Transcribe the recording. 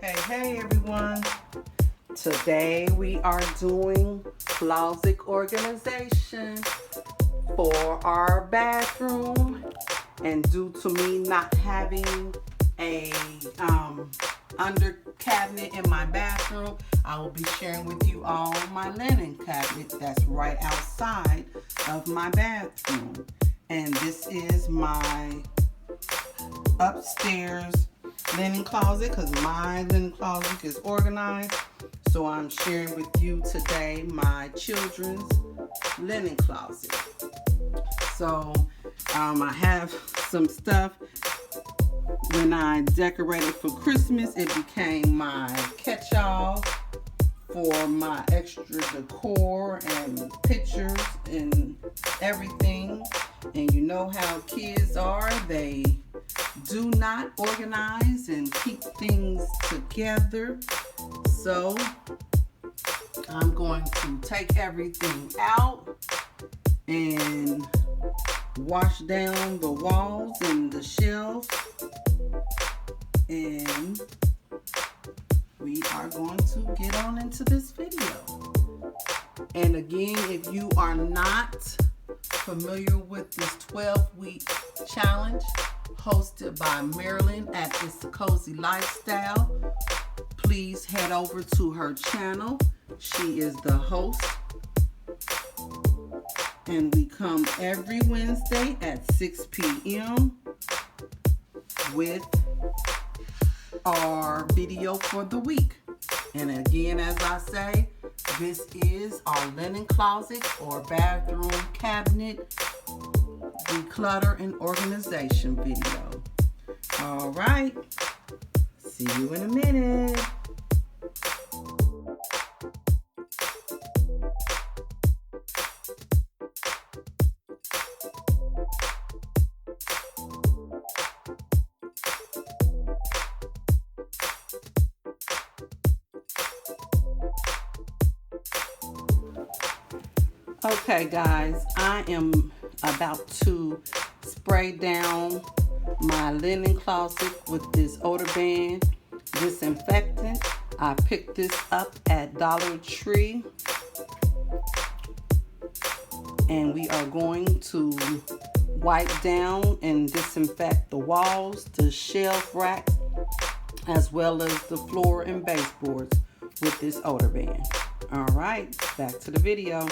Hey everyone. Today we are doing closet organization for our bathroom, and due to me not having a under cabinet in my bathroom, I will be sharing with you all my linen cabinet that's right outside of my bathroom. And this is my upstairs linen closet because my linen closet is organized. So I'm sharing with you today my children's linen closet. So I have some stuff. When I decorated for Christmas, it became my catch-all for my extra decor and pictures and everything. And you know how kids are, they do not organize and keep things together. So I'm going to take everything out and wash down the walls and the shelves, and we are going to get on into this video. And again, if you are not familiar with this 12-week challenge hosted by Marilyn at It's a Cozy Lifestyle, please head over to her channel. She is the host, and we come every Wednesday at 6 p.m. with our video for the week. And again, as I say, this is our linen closet or bathroom cabinet declutter and organization video. All right, see you in a minute. Okay guys, I am about to spray down my linen closet with this odor band disinfectant. I picked this up at Dollar Tree, and we are going to wipe down and disinfect the walls, the shelf racks, as well as the floor and baseboards with this odor band. All right, back to the video.